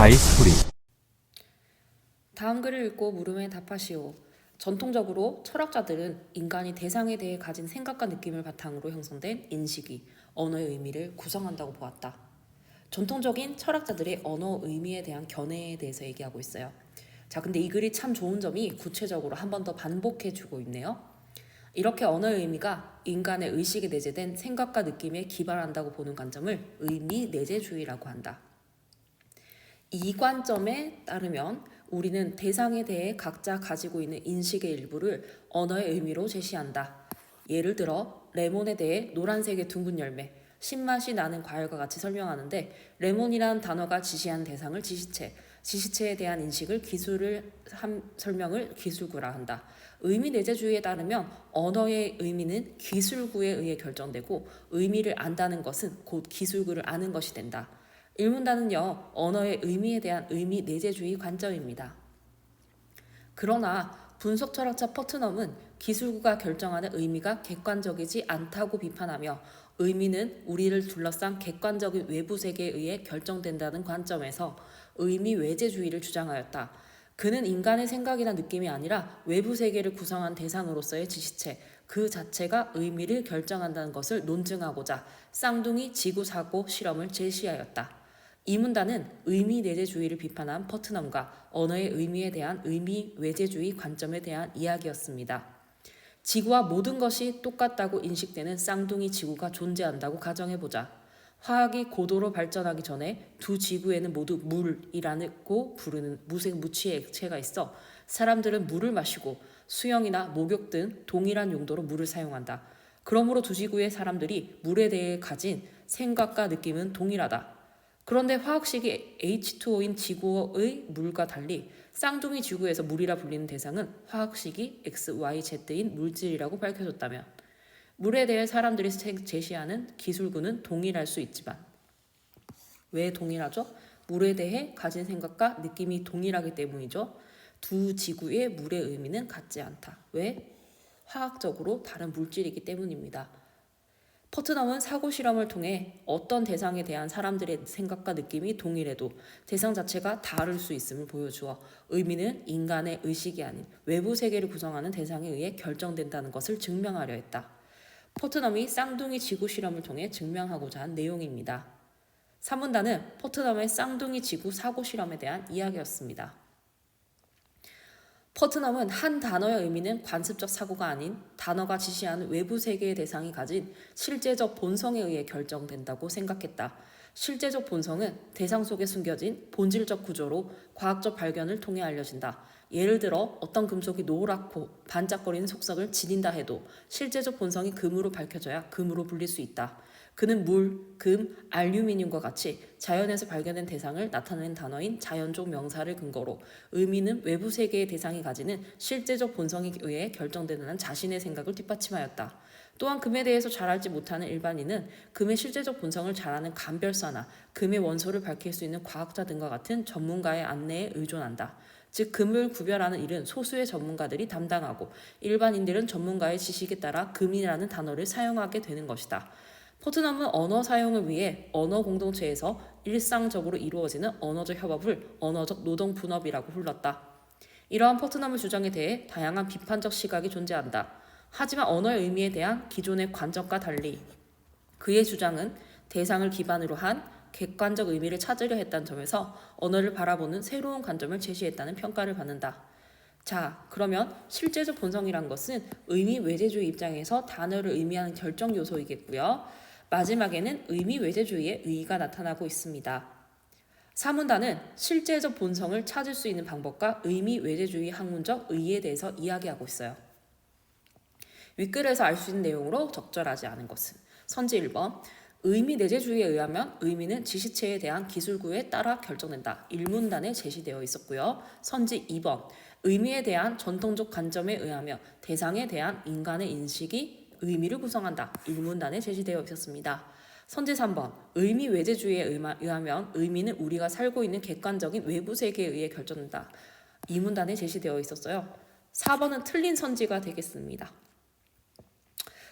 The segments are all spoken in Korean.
다이스토리. 다음 글을 읽고 물음에 답하시오. 전통적으로 철학자들은 인간이 대상에 대해 가진 생각과 느낌을 바탕으로 형성된 인식이 언어의 의미를 구성한다고 보았다. 전통적인 철학자들의 언어 의미에 대한 견해에 대해서 얘기하고 있어요. 자, 근데 이 글이 참 좋은 점이 구체적으로 한 번 더 반복해주고 있네요. 이렇게 언어의 의미가 인간의 의식에 내재된 생각과 느낌에 기반한다고 보는 관점을 의미 내재주의라고 한다. 이 관점에 따르면 우리는 대상에 대해 각자 가지고 있는 인식의 일부를 언어의 의미로 제시한다. 예를 들어 레몬에 대해 노란색의 둥근 열매, 신맛이 나는 과일과 같이 설명하는데 레몬이라는 단어가 지시하는 대상을 지시체, 지시체에 대한 인식을 설명을 기술구라 한다. 의미 내재주의에 따르면 언어의 의미는 기술구에 의해 결정되고 의미를 안다는 것은 곧 기술구를 아는 것이 된다. 일문단은요, 언어의 의미에 대한 의미 내재주의 관점입니다. 그러나 분석 철학자 퍼트넘은 기술구가 결정하는 의미가 객관적이지 않다고 비판하며 의미는 우리를 둘러싼 객관적인 외부 세계에 의해 결정된다는 관점에서 의미 외재주의를 주장하였다. 그는 인간의 생각이나 느낌이 아니라 외부 세계를 구성한 대상으로서의 지시체, 그 자체가 의미를 결정한다는 것을 논증하고자 쌍둥이 지구사고 실험을 제시하였다. 이 문단은 의미 내재주의를 비판한 퍼트넘과 언어의 의미에 대한 의미 외재주의 관점에 대한 이야기였습니다. 지구와 모든 것이 똑같다고 인식되는 쌍둥이 지구가 존재한다고 가정해보자. 화학이 고도로 발전하기 전에 두 지구에는 모두 물이라고 부르는 무색 무취의 액체가 있어 사람들은 물을 마시고 수영이나 목욕 등 동일한 용도로 물을 사용한다. 그러므로 두 지구의 사람들이 물에 대해 가진 생각과 느낌은 동일하다. 그런데 화학식이 H2O인 지구의 물과 달리 쌍둥이 지구에서 물이라 불리는 대상은 화학식이 XYZ인 물질이라고 밝혀졌다면 물에 대해 사람들이 제시하는 기술구는 동일할 수 있지만 왜 동일하죠? 물에 대해 가진 생각과 느낌이 동일하기 때문이죠. 두 지구의 물의 의미는 같지 않다. 왜? 화학적으로 다른 물질이기 때문입니다. 퍼트넘은 사고 실험을 통해 어떤 대상에 대한 사람들의 생각과 느낌이 동일해도 대상 자체가 다를 수 있음을 보여주어 의미는 인간의 의식이 아닌 외부 세계를 구성하는 대상에 의해 결정된다는 것을 증명하려 했다. 퍼트넘이 쌍둥이 지구 실험을 통해 증명하고자 한 내용입니다. 3문단은 퍼트넘의 쌍둥이 지구 사고 실험에 대한 이야기였습니다. 퍼트넘은 한 단어의 의미는 관습적 사고가 아닌 단어가 지시하는 외부 세계의 대상이 가진 실제적 본성에 의해 결정된다고 생각했다. 실제적 본성은 대상 속에 숨겨진 본질적 구조로 과학적 발견을 통해 알려진다. 예를 들어 어떤 금속이 노랗고 반짝거리는 속성을 지닌다 해도 실제적 본성이 금으로 밝혀져야 금으로 불릴 수 있다. 그는 물, 금, 알루미늄과 같이 자연에서 발견된 대상을 나타내는 단어인 자연적 명사를 근거로 의미는 외부 세계의 대상이 가지는 실제적 본성에 의해 결정되는 자신의 생각을 뒷받침하였다. 또한 금에 대해서 잘 알지 못하는 일반인은 금의 실제적 본성을 잘 아는 감별사나 금의 원소를 밝힐 수 있는 과학자 등과 같은 전문가의 안내에 의존한다. 즉 금을 구별하는 일은 소수의 전문가들이 담당하고 일반인들은 전문가의 지식에 따라 금이라는 단어를 사용하게 되는 것이다. 퍼트넘은 언어 사용을 위해 언어 공동체에서 일상적으로 이루어지는 언어적 협업을 언어적 노동 분업이라고 불렀다. 이러한 퍼트넘의 주장에 대해 다양한 비판적 시각이 존재한다. 하지만 언어의 의미에 대한 기존의 관점과 달리 그의 주장은 대상을 기반으로 한 객관적 의미를 찾으려 했다는 점에서 언어를 바라보는 새로운 관점을 제시했다는 평가를 받는다. 자, 그러면 실제적 본성이란 것은 의미 외재주의 입장에서 단어를 의미하는 결정 요소이겠고요. 마지막에는 의미 외재주의의 의의가 나타나고 있습니다. 3문단은 실제적 본성을 찾을 수 있는 방법과 의미 외재주의 학문적 의의에 대해서 이야기하고 있어요. 윗글에서 알 수 있는 내용으로 적절하지 않은 것은 선지 1번 의미 내재주의에 의하면 의미는 지시체에 대한 기술구에 따라 결정된다. 1문단에 제시되어 있었고요. 선지 2번 의미에 대한 전통적 관점에 의하며 대상에 대한 인간의 인식이 의미를 구성한다. 1문단에 제시되어 있었습니다. 선지 3번 의미 외재주의에 의하면 의미는 우리가 살고 있는 객관적인 외부 세계에 의해 결정된다. 2문단에 제시되어 있었어요. 4번은 틀린 선지가 되겠습니다.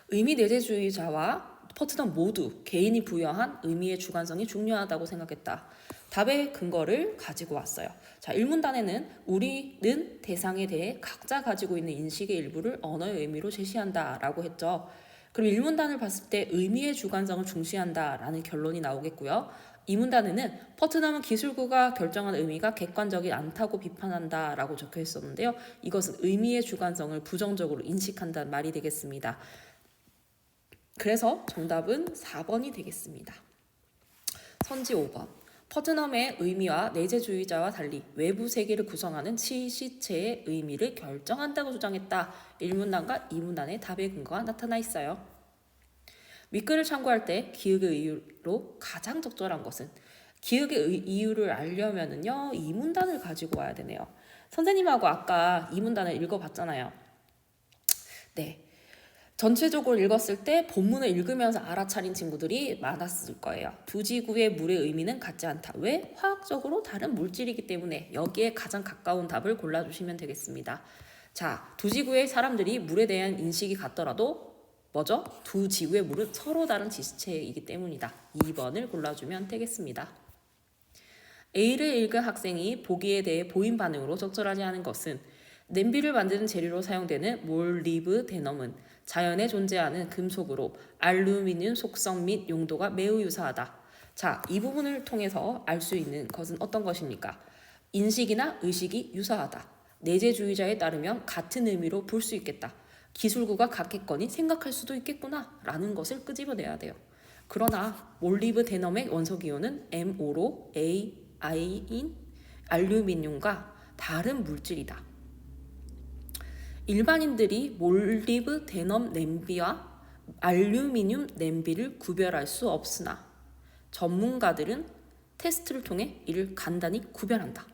의미 내재주의자와 퍼트넘 모두 개인이 부여한 의미의 주관성이 중요하다고 생각했다. 답의 근거를 가지고 왔어요. 자, 1문단에는 우리는 대상에 대해 각자 가지고 있는 인식의 일부를 언어의 의미로 제시한다 라고 했죠. 그럼 1문단을 봤을 때 의미의 주관성을 중시한다 라는 결론이 나오겠고요. 2문단에는 퍼트넘은 기술구가 결정한 의미가 객관적이 않다고 비판한다 라고 적혀 있었는데요. 이것은 의미의 주관성을 부정적으로 인식한다는 말이 되겠습니다. 그래서 정답은 4번이 되겠습니다. 선지 5번. 퍼트넘의 의미와 내재주의자와 달리 외부 세계를 구성하는 시체의 의미를 결정한다고 주장했다. 1문단과 2문단의 답의 근거가 나타나 있어요. 윗글을 참고할 때 기역의 이유로 가장 적절한 것은 기역의 이유를 알려면은요 2문단을 가지고 와야 되네요. 선생님하고 아까 2문단을 읽어봤잖아요. 네. 전체적으로 읽었을 때 본문을 읽으면서 알아차린 친구들이 많았을 거예요. 두 지구의 물의 의미는 같지 않다. 왜? 화학적으로 다른 물질이기 때문에 여기에 가장 가까운 답을 골라주시면 되겠습니다. 자, 두 지구의 사람들이 물에 대한 인식이 같더라도 뭐죠? 두 지구의 물은 서로 다른 지체이기 때문이다. 2번을 골라주면 되겠습니다. A를 읽은 학생이 보기에 대해 보인 반응으로 적절하지 않은 것은 냄비를 만드는 재료로 사용되는 몰리브데넘은 자연에 존재하는 금속으로 알루미늄 속성 및 용도가 매우 유사하다. 자, 이 부분을 통해서 알 수 있는 것은 어떤 것입니까? 인식이나 의식이 유사하다. 내재주의자에 따르면 같은 의미로 볼 수 있겠다. 기술구가 같겠거니 생각할 수도 있겠구나 라는 것을 끄집어내야 돼요. 그러나 몰리브데넘의 원소기호는 MO로 A인 알루미늄과 다른 물질이다. 일반인들이 몰리브데넘 냄비와 알루미늄 냄비를 구별할 수 없으나 전문가들은 테스트를 통해 이를 간단히 구별한다.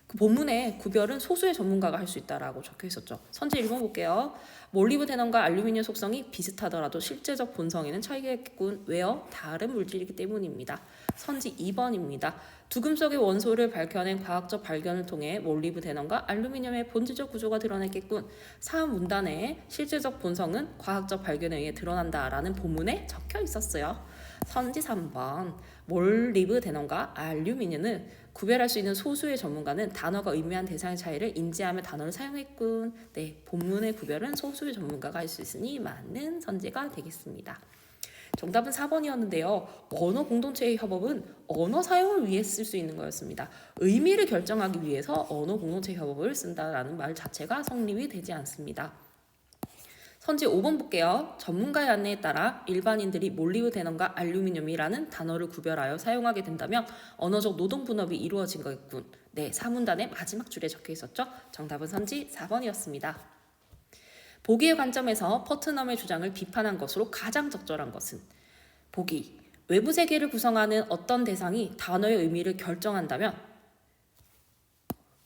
그 본문에 구별은 소수의 전문가가 할 수 있다라고 적혀 있었죠. 선지 읽어볼게요. 몰리브데넘과 알루미늄 속성이 비슷하더라도 실제적 본성에는 차이가 있겠군. 왜요? 다른 물질이기 때문입니다. 선지 2번입니다. 두 금속의 원소를 밝혀낸 과학적 발견을 통해 몰리브데넘과 알루미늄의 본질적 구조가 드러났겠군. 3문단에 실제적 본성은 과학적 발견에 의해 드러난다라는 본문에 적혀 있었어요. 선지 3번. 몰리브데넘과 알루미늄은 구별할 수 있는 소수의 전문가는 단어가 의미한 대상의 차이를 인지하며 단어를 사용했군. 네, 본문의 구별은 소수의 전문가가 할 수 있으니 맞는 선지가 되겠습니다. 정답은 4번이었는데요. 언어 공동체의 협업은 언어 사용을 위해 쓸 수 있는 거였습니다. 의미를 결정하기 위해서 언어 공동체 협업을 쓴다라는 말 자체가 성립이 되지 않습니다. 선지 5번 볼게요. 전문가의 안내에 따라 일반인들이 몰리브데넘과 알루미늄이라는 단어를 구별하여 사용하게 된다면 언어적 노동 분업이 이루어진 거겠군. 네, 4문단의 마지막 줄에 적혀 있었죠. 정답은 선지 4번이었습니다. 보기의 관점에서 퍼트넘의 주장을 비판한 것으로 가장 적절한 것은 보기, 외부 세계를 구성하는 어떤 대상이 단어의 의미를 결정한다면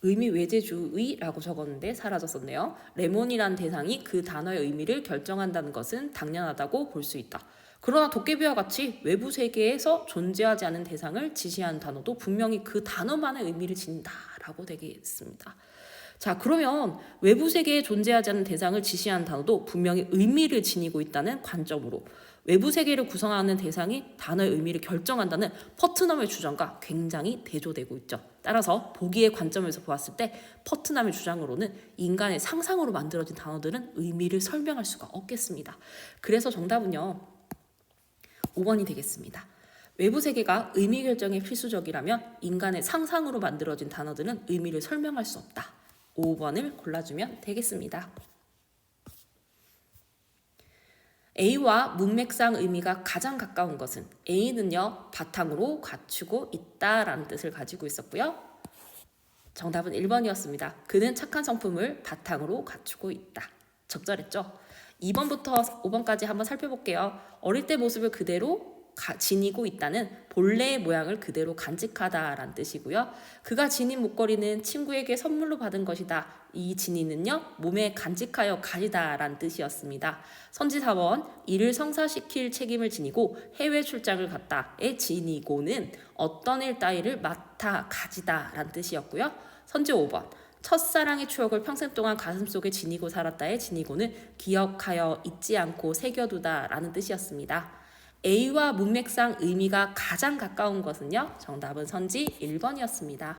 의미 외재주의라고 적었는데 사라졌었네요. 레몬이란 대상이 그 단어의 의미를 결정한다는 것은 당연하다고 볼 수 있다. 그러나 도깨비와 같이 외부 세계에서 존재하지 않은 대상을 지시하는 단어도 분명히 그 단어만의 의미를 지닌다라고 되겠습니다. 자, 그러면 외부 세계에 존재하지 않는 대상을 지시하는 단어도 분명히 의미를 지니고 있다는 관점으로 외부 세계를 구성하는 대상이 단어의 의미를 결정한다는 퍼트넘의 주장과 굉장히 대조되고 있죠. 따라서 보기의 관점에서 보았을 때 퍼트넘의 주장으로는 인간의 상상으로 만들어진 단어들은 의미를 설명할 수가 없겠습니다. 그래서 정답은요 5번이 되겠습니다. 외부 세계가 의미 결정에 필수적이라면 인간의 상상으로 만들어진 단어들은 의미를 설명할 수 없다. 5번을 골라주면 되겠습니다. A와 문맥상 의미가 가장 가까운 것은 A는요 바탕으로 갖추고 있다라는 뜻을 가지고 있었고요. 정답은 1번이었습니다. 그는 착한 성품을 바탕으로 갖추고 있다. 적절했죠? 2번부터 5번까지 한번 살펴볼게요. 어릴 때 모습을 그대로 지니고 있다는 본래의 모양을 그대로 간직하다라는 뜻이고요. 그가 지닌 목걸이는 친구에게 선물로 받은 것이다. 이 지니는요 몸에 간직하여 가지다라는 뜻이었습니다. 선지 4번 이를 성사시킬 책임을 지니고 해외 출장을 갔다의 지니고는 어떤 일 따위를 맡아 가지다라는 뜻이었고요. 선지 5번 첫사랑의 추억을 평생 동안 가슴속에 지니고 살았다의 지니고는 기억하여 잊지 않고 새겨두다라는 뜻이었습니다. A와 문맥상 의미가 가장 가까운 것은요. 정답은 선지 1번이었습니다.